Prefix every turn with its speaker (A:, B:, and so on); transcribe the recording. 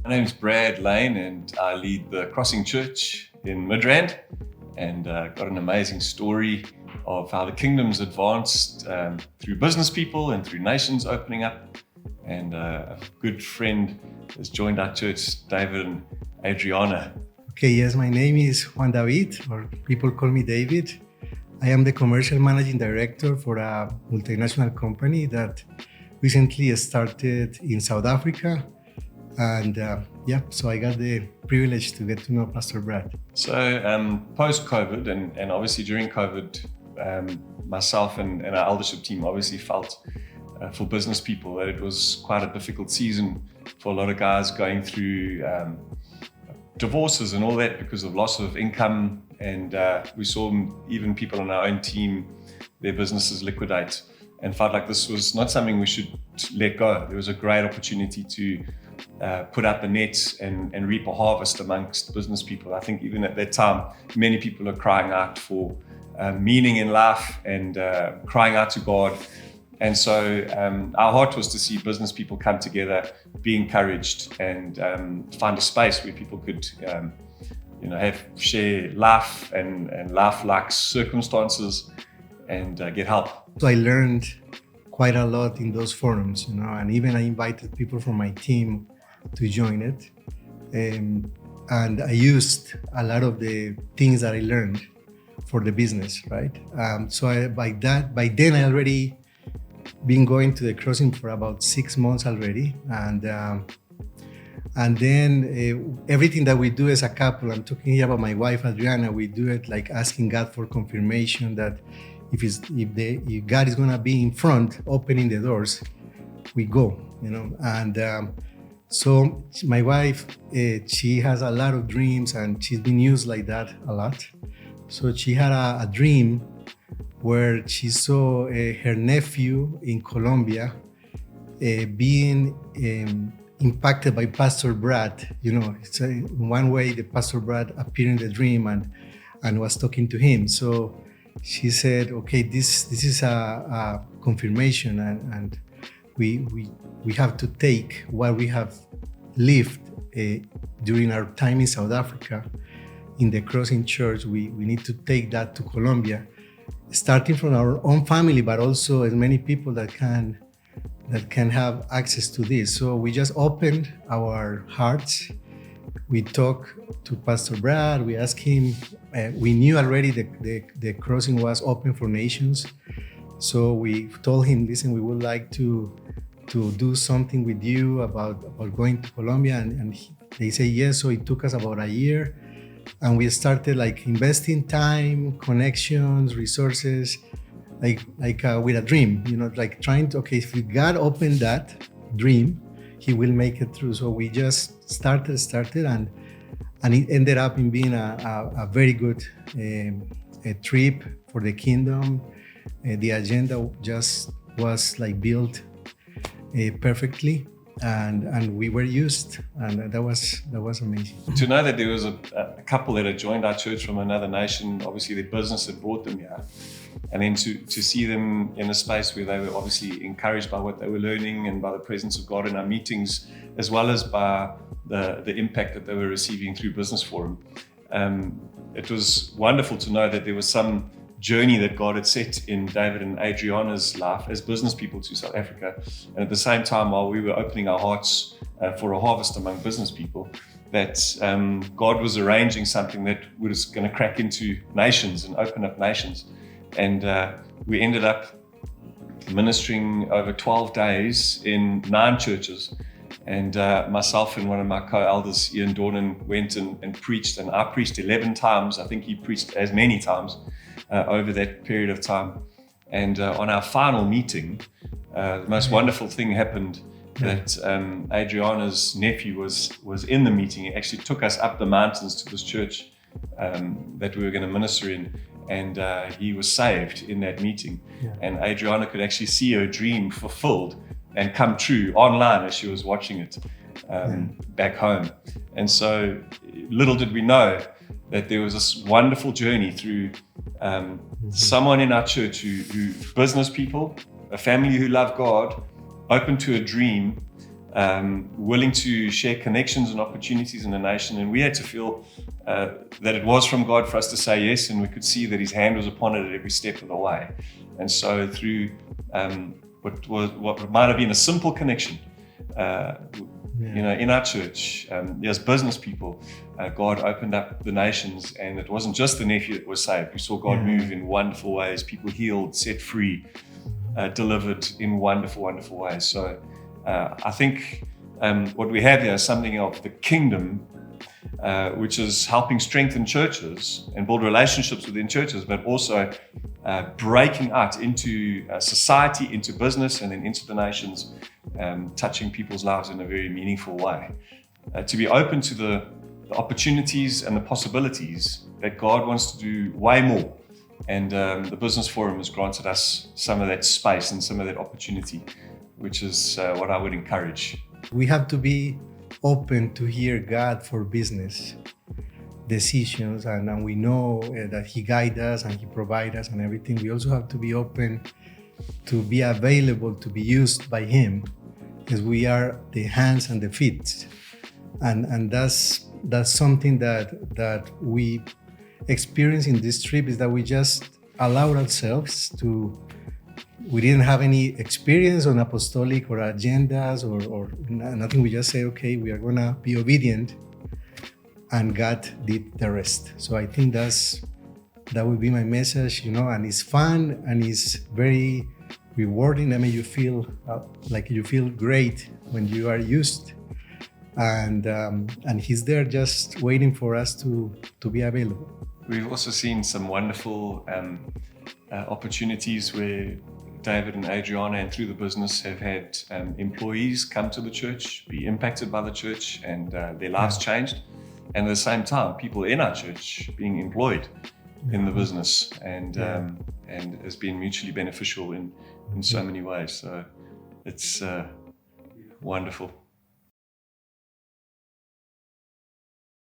A: My name's Brad Lane and I lead the Crossing Church in Midrand, and got an amazing story of how the kingdom's advanced through business people and through nations opening up. And a good friend has joined our church, David and Adriana.
B: Okay, yes, my name is Juan David, or people call me David. I am the commercial managing director for a multinational company that recently started in South Africa. And so I got the privilege to get to know Pastor Brad.
A: So post-COVID and obviously during COVID, myself and our eldership team obviously felt for business people that it was quite a difficult season for a lot of guys going through divorces and all that because of loss of income. And we saw even people on our own team, their businesses liquidate, and felt like this was not something we should let go. There was a great opportunity to put out the net and reap a harvest amongst business people. I think even at that time, many people are crying out for meaning in life and crying out to God. And so our heart was to see business people come together, be encouraged, and find a space where people could share life and life-like circumstances and get help.
B: So I learned quite a lot in those forums, and even I invited people from my team to join it. And I used a lot of the things that I learned for the business, right? By then I already been going to the crossing for about 6 months already. And then everything that we do as a couple, I'm talking here about my wife, Adriana, we do it like asking God for confirmation that if God is gonna be in front, opening the doors, we go, And so my wife, she has a lot of dreams and she's been used like that a lot. So she had a dream where she saw her nephew in Colombia being impacted by Pastor Brad. It's in one way the Pastor Brad appeared in the dream and was talking to him. So she said, okay, this is a confirmation, and we have to take what we have lived during our time in South Africa in the Crossing Church. We need to take that to Colombia, starting from our own family, but also as many people that can have access to this. So we just opened our hearts. We talked to Pastor Brad. We asked him. We knew already the crossing was open for nations. So we told him, listen, we would like to do something with you about going to Colombia. And they say yes. So it took us about a year. And we started investing time, connections, resources, with a dream, trying to, if God opened that dream, he will make it through. So we just started and it ended up in being a very good a trip for the kingdom. The agenda just was built perfectly, and we were used, and that was amazing.
A: To know that there was a couple that had joined our church from another nation, obviously their business had brought them here, and then to see them in a space where they were obviously encouraged by what they were learning and by the presence of God in our meetings, as well as by the impact that they were receiving through Business Forum. It was wonderful to know that there was some journey that God had set in David and Adriana's life as business people to South Africa. And at the same time, while we were opening our hearts for a harvest among business people, that God was arranging something that was going to crack into nations and open up nations. And we ended up ministering over 12 days in 9 churches. And myself and one of my co-elders, Ian Dornan, went and preached. And I preached 11 times. I think he preached as many times over that period of time. And on our final meeting, the most wonderful thing happened, that Adriana's nephew was in the meeting. He actually took us up the mountains to this church that we were going to minister in. And he was saved in that meeting. Yeah. And Adriana could actually see her dream fulfilled and come true online as she was watching it back home. And so little did we know that there was this wonderful journey through someone in our church who business people, a family who love God, open to a dream willing to share connections and opportunities in the nation. And we had to feel that it was from God for us to say yes, and we could see that His hand was upon it at every step of the way. And so through what might have been a simple connection, in our church, as business people, God opened up the nations, and it wasn't just the nephew that was saved. We saw God move in wonderful ways, people healed, set free, delivered in wonderful, wonderful ways. So I think what we have here is something of the kingdom, which is helping strengthen churches and build relationships within churches, but also breaking out into society, into business, and then into the nations, touching people's lives in a very meaningful way. To be open to the opportunities and the possibilities that God wants to do way more. And the Business Forum has granted us some of that space and some of that opportunity, which is what I would encourage.
B: We have to be open to hear God for business decisions, and we know that He guides us and He provides us and everything. We also have to be open to be available to be used by Him, because we are the hands and the feet, and that's something that we experience in this trip, is that we just allowed ourselves to. We didn't have any experience on apostolic or agendas or nothing. We just say, okay, we are gonna be obedient, and God did the rest. So I think that would be my message, and it's fun and it's very rewarding. I mean, you feel like you feel great when you are used, and He's there just waiting for us to be available.
A: We've also seen some wonderful opportunities where David and Adriana, and through the business, have had employees come to the church, be impacted by the church, and their lives changed. And at the same time, people in our church being employed in the business, and has been mutually beneficial in so many ways. So it's wonderful.